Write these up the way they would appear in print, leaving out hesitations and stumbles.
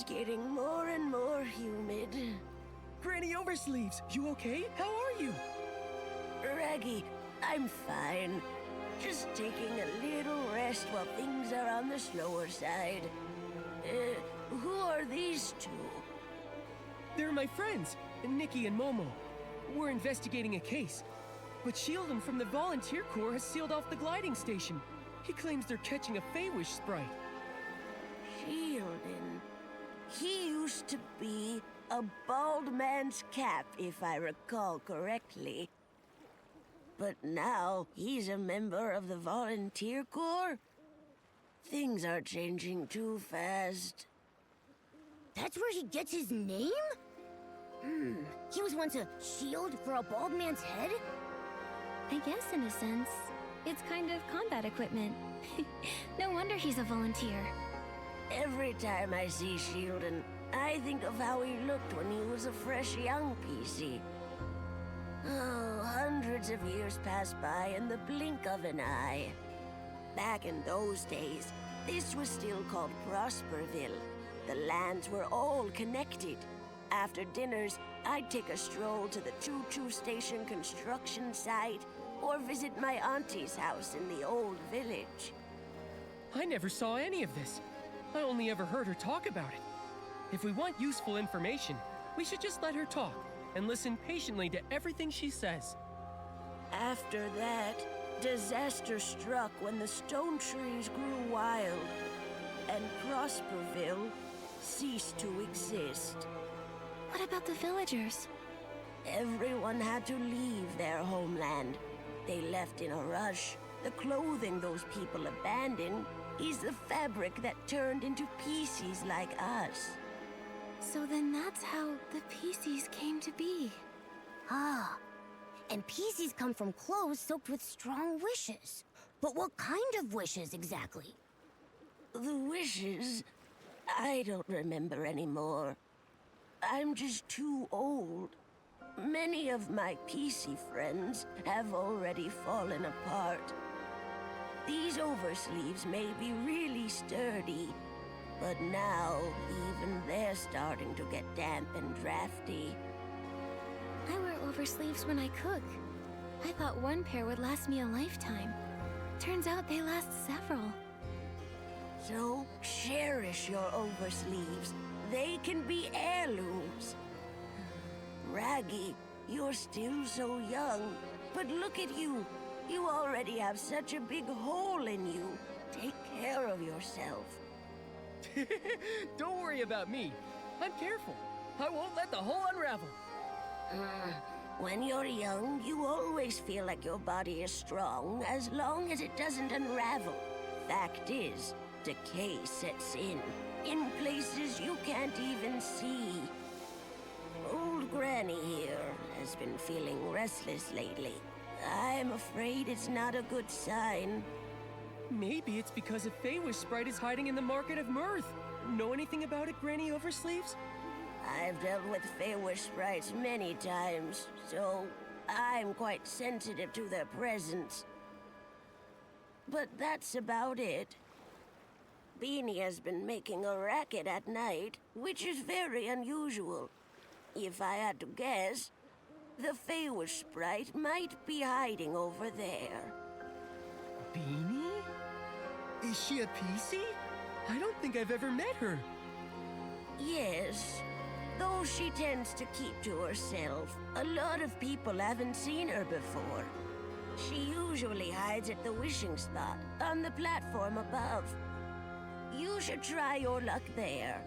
It's getting more and more humid. Granny Oversleeves, you okay? How are you? Raggy, I'm fine. Just taking a little rest while things are on the slower side. Who are these two? They're my friends, Nikki and Momo. We're investigating a case. But Sheldon from the Volunteer Corps has sealed off the gliding station. He claims they're catching a Feywish sprite. Sheldon. He used to be a bald man's cap, if I recall correctly. But now he's a member of the Volunteer Corps? Things are changing too fast. That's where he gets his name? He was once a shield for a bald man's head? I guess in a sense, it's kind of combat equipment. No wonder he's a volunteer. Every time I see Sheldon, I think of how he looked when he was a fresh young PC. Oh, hundreds of years pass by in the blink of an eye. Back in those days, this was still called Prosperville. The lands were all connected. After dinners, I'd take a stroll to the choo-choo station construction site or visit my auntie's house in the old village. I never saw any of this. I only ever heard her talk about it. If we want useful information, we should just let her talk and listen patiently to everything she says. After that, disaster struck when the stone trees grew wild, and Prosperville ceased to exist. What about the villagers? Everyone had to leave their homeland. They left in a rush. The clothing those people abandoned is the fabric that turned into PCs like us. So then that's how the PCs came to be. Ah, and PCs come from clothes soaked with strong wishes. But what kind of wishes exactly? The wishes? I don't remember anymore. I'm just too old. Many of my PC friends have already fallen apart. These oversleeves may be really sturdy, but now even they're starting to get damp and drafty. I wear oversleeves when I cook. I thought one pair would last me a lifetime. Turns out they last several. So cherish your oversleeves. They can be heirlooms. Raggy, you're still so young, but look at you. You already have such a big hole in you. Take care of yourself. Don't worry about me. I'm careful. I won't let the hole unravel. When you're young, you always feel like your body is strong as long as it doesn't unravel. Fact is, decay sets in places you can't even see. Old Granny here has been feeling restless lately. I'm afraid it's not a good sign. Maybe it's because a Feywish sprite is hiding in the Market of Mirth. Know anything about it, Granny Oversleeves? I've dealt with Feywish sprites many times, so I'm quite sensitive to their presence. But that's about it. Beanie has been making a racket at night, which is very unusual. If I had to guess, the Feywish sprite might be hiding over there. Beanie? Is she a PC? I don't think I've ever met her. Yes, though she tends to keep to herself. A lot of people haven't seen her before. She usually hides at the wishing spot, on the platform above. You should try your luck there.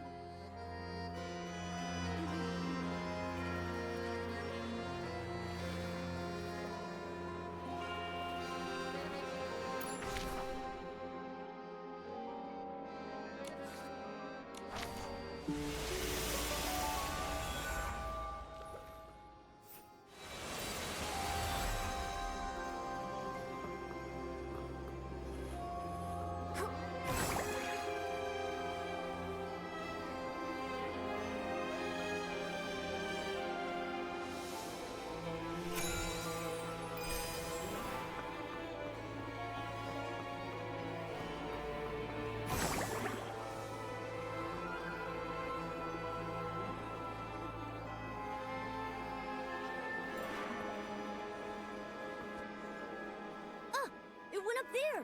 went up there?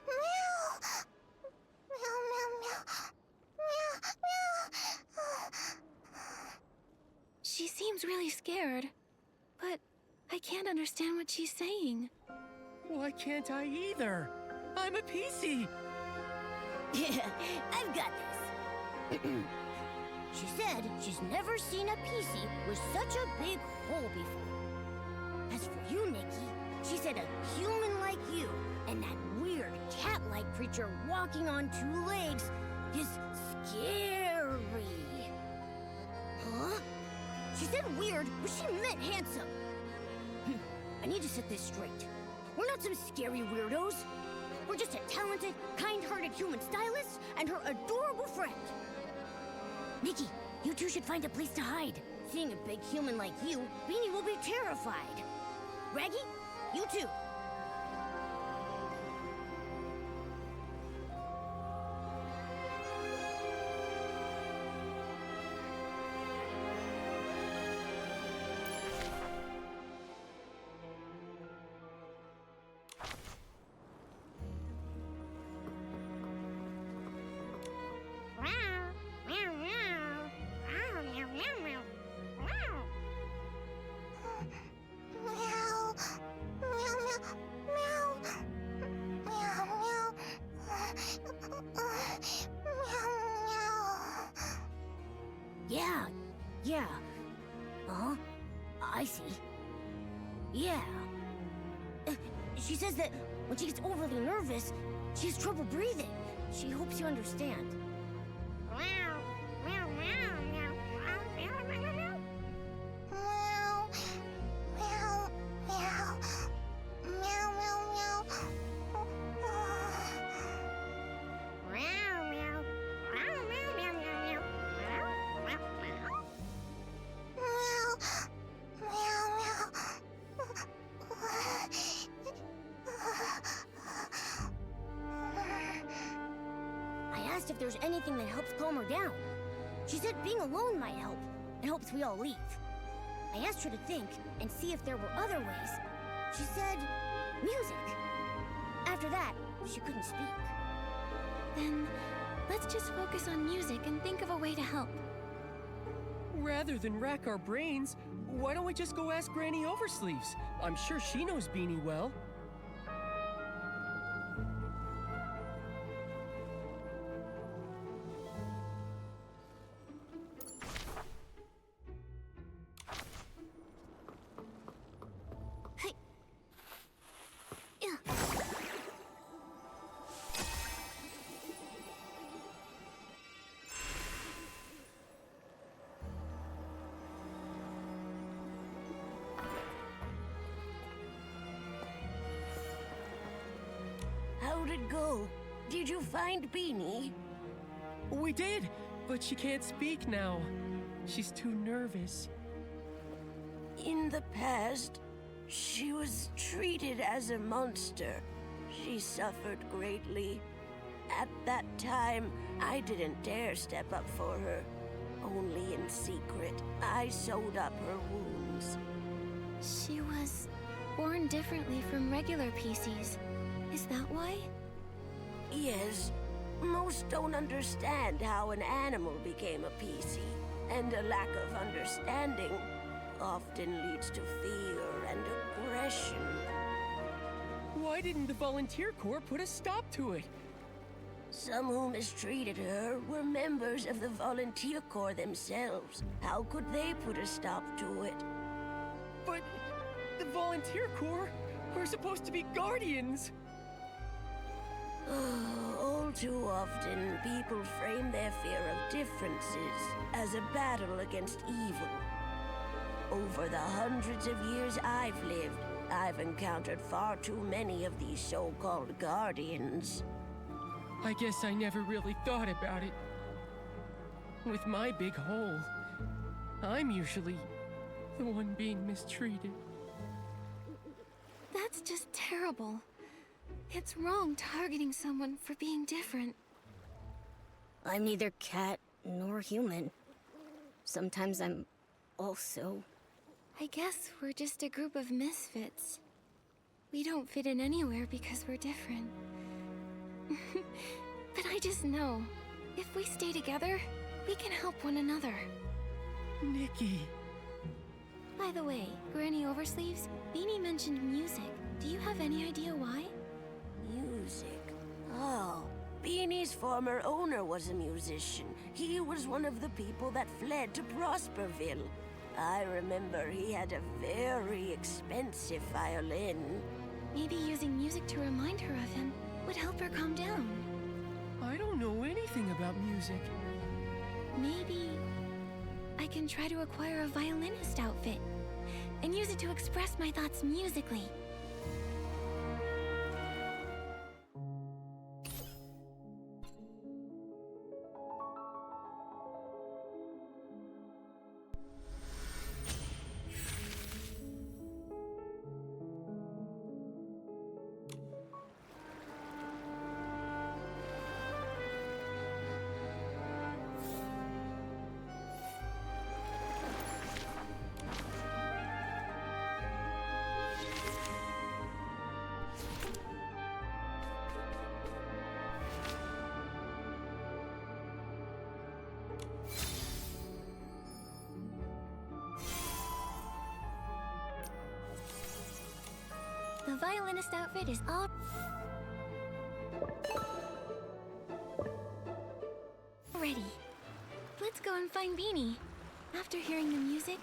Meow. Meow, meow, meow. Meow, meow. She seems really scared, but I can't understand what she's saying. Why can't I either? I'm a PC! Yeah, I've got this. She said she's never seen a PC with such a big hole before. As for you, Nikki, she said a human like you and that weird cat-like creature walking on two legs is scary. Huh? She said weird, but she meant handsome. I need to set this straight. We're not some scary weirdos. We're just a talented, kind-hearted human stylist and her adorable friend. Nikki, you two should find a place to hide. Seeing a big human like you, Beanie will be terrified. Raggy, you too. Yeah. Uh-huh. I see. Yeah. She says that when she gets overly nervous, she has trouble breathing. She hopes you understand. If there's anything that helps calm her down. She said being alone might help. It hopes we all leave. I asked her to think and see if there were other ways. She said music. After that, she couldn't speak. Then let's just focus on music and think of a way to help. Rather than rack our brains, why don't we just go ask Granny Oversleeves? I'm sure she knows Beanie well. How'd it go? Did you find Beanie? We did, but she can't speak now. She's too nervous. In the past, she was treated as a monster. She suffered greatly. At that time, I didn't dare step up for her. Only in secret, I sewed up her wounds. She was born differently from regular PCs. Is that why? Yes. Most don't understand how an animal became a PC, and a lack of understanding often leads to fear and aggression. Why didn't the Volunteer Corps put a stop to it? Some who mistreated her were members of the Volunteer Corps themselves. How could they put a stop to it? But the Volunteer Corps are supposed to be guardians. All too often, people frame their fear of differences as a battle against evil. Over the hundreds of years I've lived, I've encountered far too many of these so-called guardians. I guess I never really thought about it. With my big hole, I'm usually the one being mistreated. That's just terrible. It's wrong targeting someone for being different. I'm neither cat nor human. Sometimes I'm also... I guess we're just a group of misfits. We don't fit in anywhere because we're different. But I just know, if we stay together, we can help one another. Nikki. By the way, Granny Oversleeves, Beanie mentioned music. Do you have any idea why? Music? Oh, Beanie's former owner was a musician. He was one of the people that fled to Prosperville. I remember he had a very expensive violin. Maybe using music to remind her of him would help her calm down. I don't know anything about music. Maybe I can try to acquire a violinist outfit and use it to express my thoughts musically. The violinist outfit is all ready. Let's go and find Beanie. After hearing the music,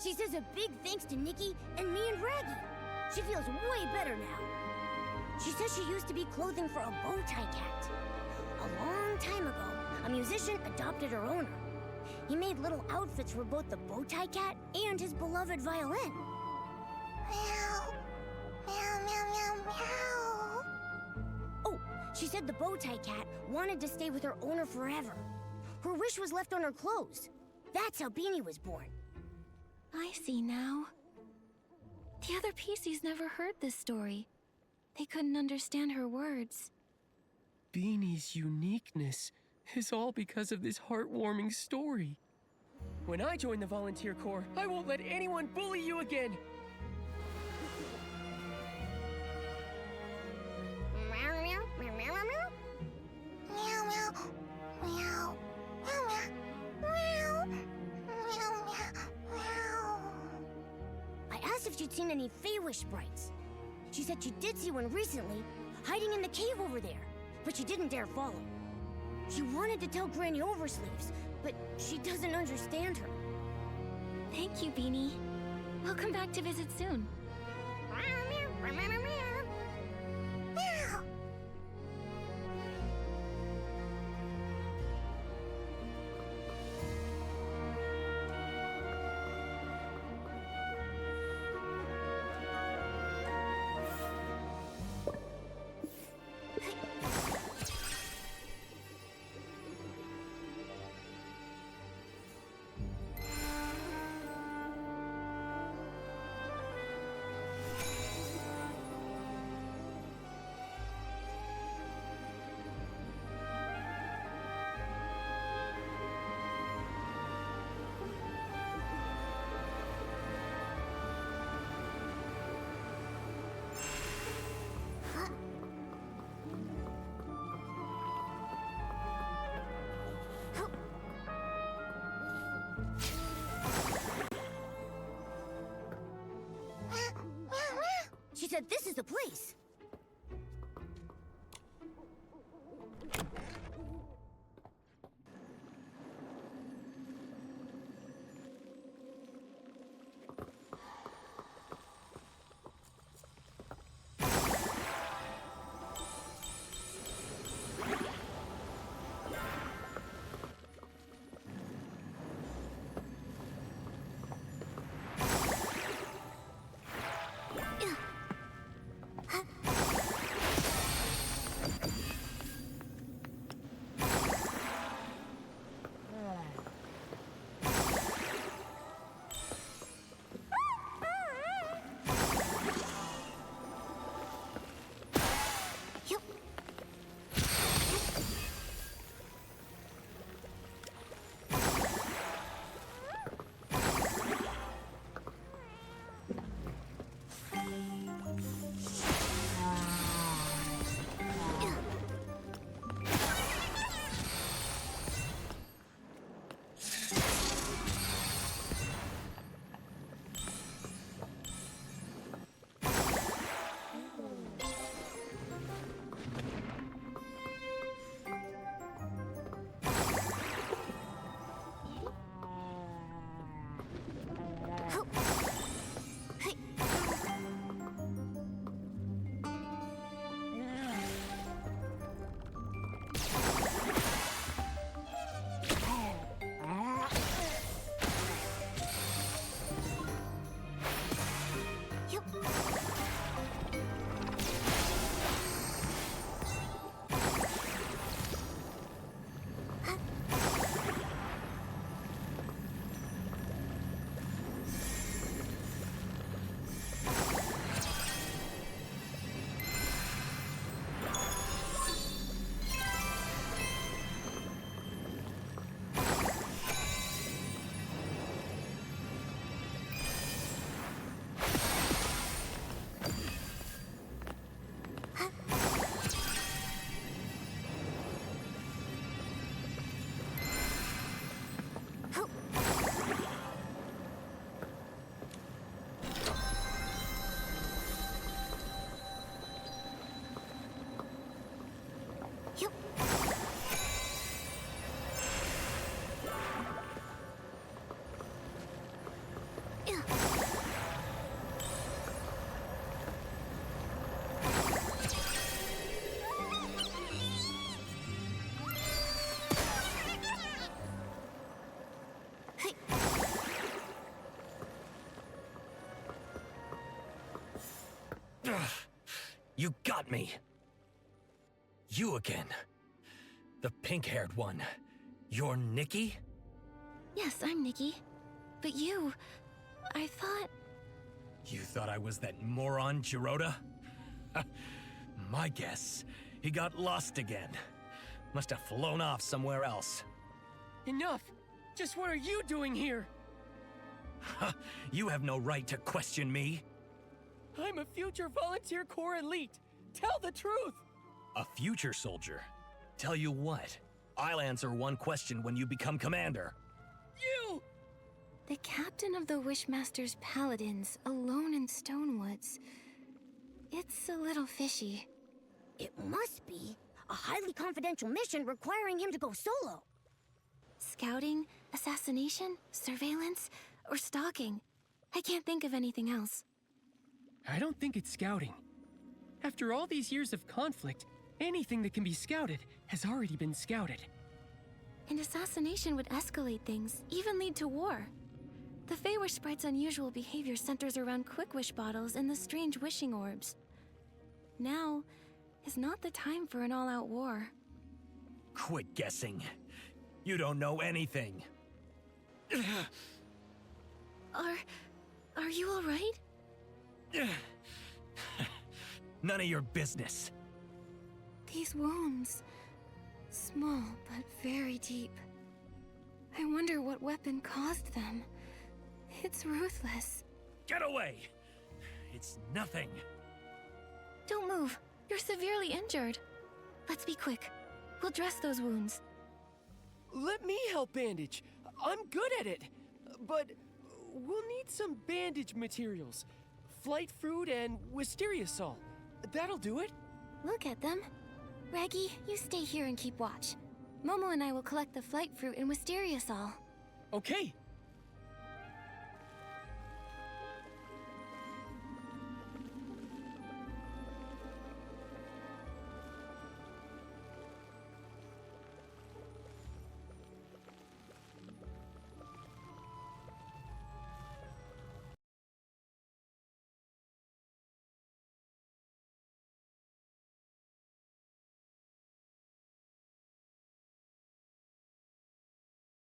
She says a big thanks to Nikki and me and Raggy. She feels way better now. She says she used to be clothing for a bow tie cat. A long time ago, a musician adopted her owner. He made little outfits for both the bow tie cat and his beloved violin. Meow. Meow, meow, meow, meow. Oh, she said the bow tie cat wanted to stay with her owner forever. Her wish was left on her clothes. That's how Beanie was born. I see now. The other PCs never heard this story. They couldn't understand her words. Beanie's uniqueness is all because of this heartwarming story. When I join the volunteer corps, I won't let anyone bully you again. Meow, meow, meow, meow, meow. Meow, meow, meow, meow, meow, meow, meow, meow. I asked if she'd seen any Feywish sprites. She said she did see one recently, hiding in the cave over there, but she didn't dare follow. She wanted to tell Granny Oversleeves, but she doesn't understand her. Thank you, Beanie. We'll come back to visit soon. She said this is the place. Ugh, you got me. You again. The pink-haired one. You're Nikki? Yes, I'm Nikki. But you... I thought... You thought I was that moron, Giroda? My guess, he got lost again. Must have flown off somewhere else. Enough! Just what are you doing here? You have no right to question me. I'm a future volunteer corps elite. Tell the truth! A future soldier? Tell you what, I'll answer one question when you become commander. You! The captain of the Wishmaster's Paladins, alone in Stonewoods. It's a little fishy. It must be a highly confidential mission requiring him to go solo. Scouting, assassination, surveillance, or stalking. I can't think of anything else. I don't think it's scouting. After all these years of conflict, anything that can be scouted has already been scouted. And assassination would escalate things, even lead to war. The Feywish Sprite's unusual behavior centers around quick wish bottles and the strange wishing orbs. Now is not the time for an all-out war. Quit guessing. You don't know anything. Are you all right? None of your business. These wounds, small but very deep. I wonder what weapon caused them. It's ruthless. Get away! It's nothing. Don't move. You're severely injured. Let's be quick. We'll dress those wounds. Let me help bandage. I'm good at it. But we'll need some bandage materials. Flight fruit and wisteria salt. That'll do it. We'll get them. Raggy, you stay here and keep watch. Momo and I will collect the flight fruit and wisteria sol. Okay,